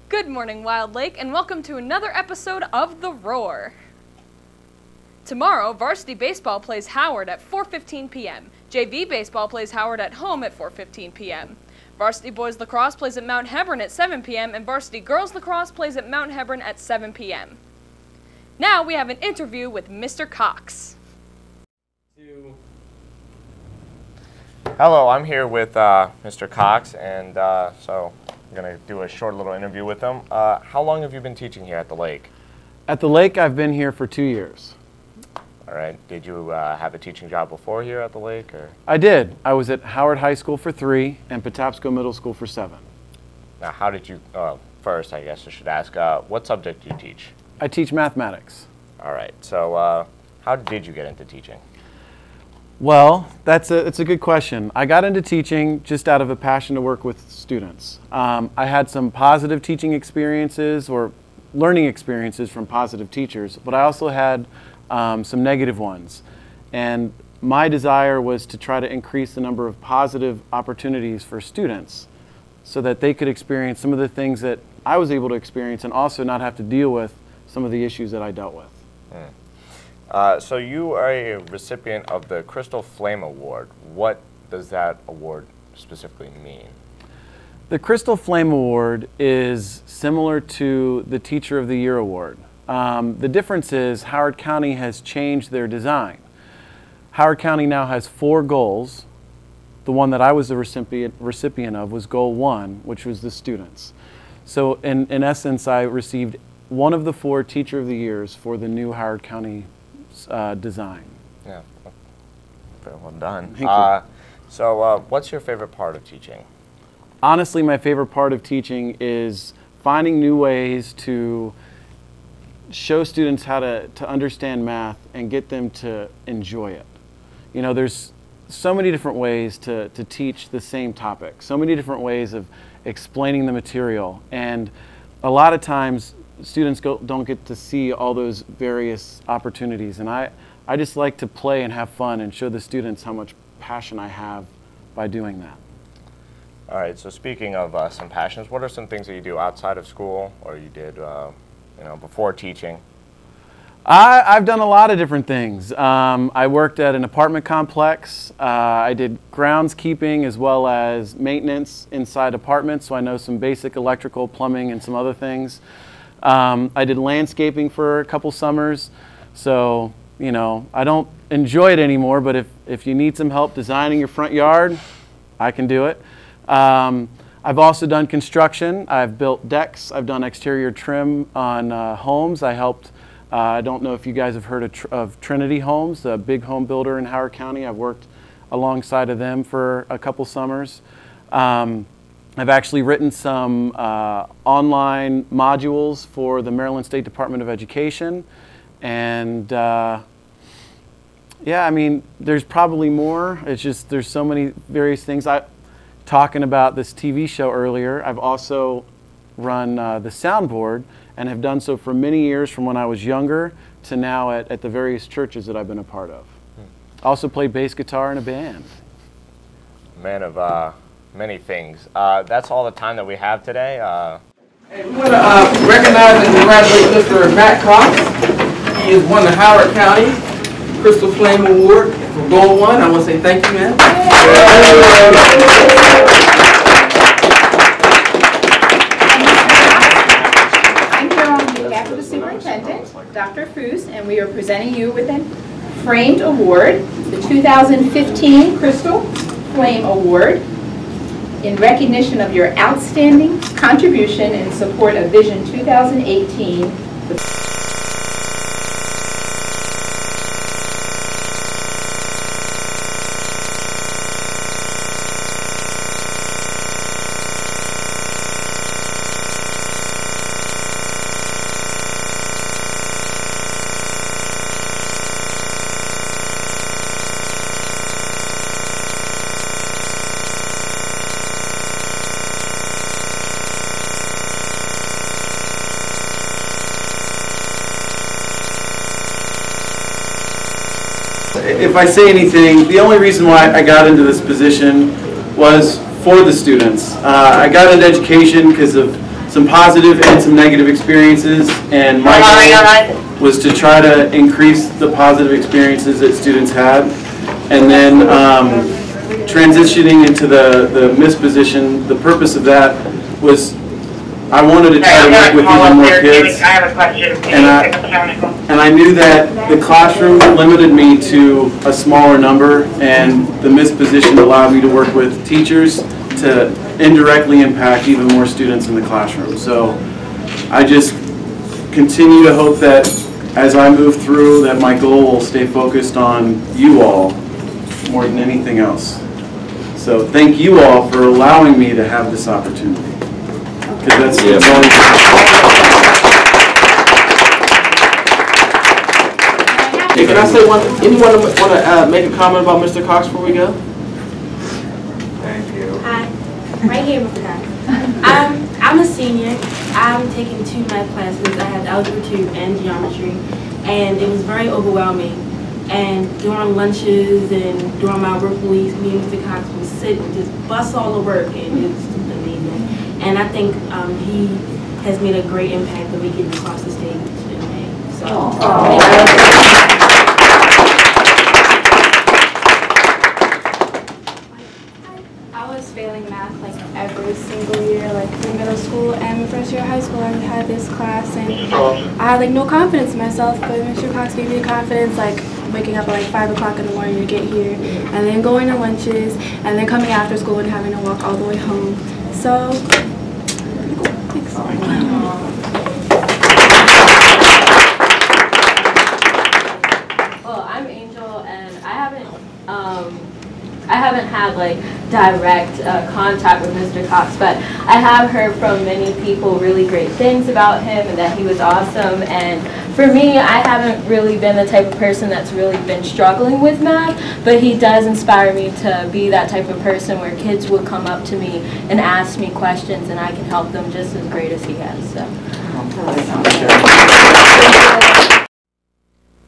Good morning, Wild Lake, and welcome to another episode of The Roar. Tomorrow, varsity baseball plays Howard at 4:15 p.m. JV baseball plays Howard at home at 4:15 p.m. Varsity boys lacrosse plays at Mount Hebron at 7 p.m. and varsity girls lacrosse plays at Mount Hebron at 7 p.m. Now we have an interview with Mr. Cox. Hello, I'm here with Mr. Cox, and so I'm going to do a short little interview with him. How long have you been teaching here at the lake? At the lake, I've been here for 2 years. All right. Did you have a teaching job before here at the lake? Or? I did. I was at Howard High School for 3 and Patapsco Middle School for 7. Now, how did you, first, I guess I should ask, what subject do you teach? I teach mathematics. All right. So how did you get into teaching? Well, it's a good question. I got into teaching just out of a passion to work with students. I had some positive teaching experiences or learning experiences from positive teachers, but I also had some negative ones. And my desire was to try to increase the number of positive opportunities for students so that they could experience some of the things that I was able to experience and also not have to deal with some of the issues that I dealt with. So you are a recipient of the Crystal Flame Award. What does that award specifically mean? The Crystal Flame Award is similar to the Teacher of the Year Award. The difference is Howard County has changed their design. Howard County now has 4 goals. The one that I was the recipient of was Goal 1, which was the students. So in essence, I received one of the 4 Teacher of the Years for the new Howard County design. Yeah, very well done. Thank you. So what's your favorite part of teaching? Honestly, my favorite part of teaching is finding new ways to show students how to understand math and get them to enjoy it. You know, there's so many different ways to teach the same topic, so many different ways of explaining the material, and a lot of times students don't get to see all those various opportunities, and I just like to play and have fun and show the students how much passion I have by doing that. All right, so speaking of some passions, what are some things that you do outside of school or you did before teaching? I've done a lot of different things. I worked at an apartment complex. I did groundskeeping as well as maintenance inside apartments, so I know some basic electrical, plumbing, and some other things. I did landscaping for a couple summers, so you know, I don't enjoy it anymore, but if you need some help designing your front yard, I can do it. I've also done construction. I've built decks. I've done exterior trim on homes. I helped, I don't know if you guys have heard of Trinity Homes, a big home builder in Howard County. I've worked alongside of them for a couple summers. I've actually written some online modules for the Maryland State Department of Education, and yeah, I mean, there's probably more. It's just there's so many various things. Talking about this TV show earlier, I've also run the soundboard and have done so for many years, from when I was younger to now at the various churches that I've been a part of. Also played bass guitar in a band. Man of many things. That's all the time that we have today. Hey, we want to recognize and congratulate Mr. Matt Cox. He has won the Howard County Crystal Flame Award for Goal 1. I want to say thank you, man. I'm here on behalf of the superintendent, Dr. Foos, and we are presenting you with a framed award, the 2015 Crystal Flame Award, in recognition of your outstanding contribution in support of Vision 2018. If I say anything, the only reason why I got into this position was for the students. I got into education because of some positive and some negative experiences, and my goal was to try to increase the positive experiences that students had, and then transitioning into the Miss position. The purpose of that was I wanted to try to work with even more kids, I have a question. and I knew that the classroom limited me to a smaller number, and the Miss position allowed me to work with teachers to indirectly impact even more students in the classroom. So I just continue to hope that as I move through, that my goal will stay focused on you all more than anything else. So thank you all for allowing me to have this opportunity. Because that's Hey, can I say one? Anyone want to make a comment about Mr. Cox before we go? Thank you. Hi, right here, Mr. Cox. I'm a senior. I'm taking 2 math classes. I have Algebra 2 and Geometry, and it was very overwhelming. And during lunches and during my work weeks, me and Mr. Cox would sit and just bust all the work, and it was amazing. And I think he has made a great impact of me getting across the stage in May. So. I was failing math like every single year, like through middle school and first year of high school. I had this class and I had like no confidence in myself, but Mr. Cox gave me the confidence, like waking up at like 5 o'clock in the morning to get here, and then going to lunches, and then coming after school and having to walk all the way home. So, thanks. Well, I'm Angel, and I haven't had like direct contact with Mr. Cox, but I have heard from many people really great things about him and that he was awesome. And for me, I haven't really been the type of person that's really been struggling with math, but he does inspire me to be that type of person where kids would come up to me and ask me questions and I can help them just as great as he has. So.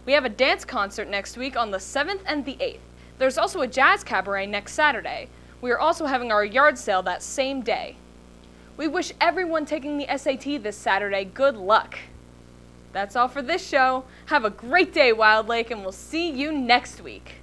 We have a dance concert next week on the 7th and the 8th. There's also a jazz cabaret next Saturday. We are also having our yard sale that same day. We wish everyone taking the SAT this Saturday good luck. That's all for this show. Have a great day, Wild Lake, and we'll see you next week.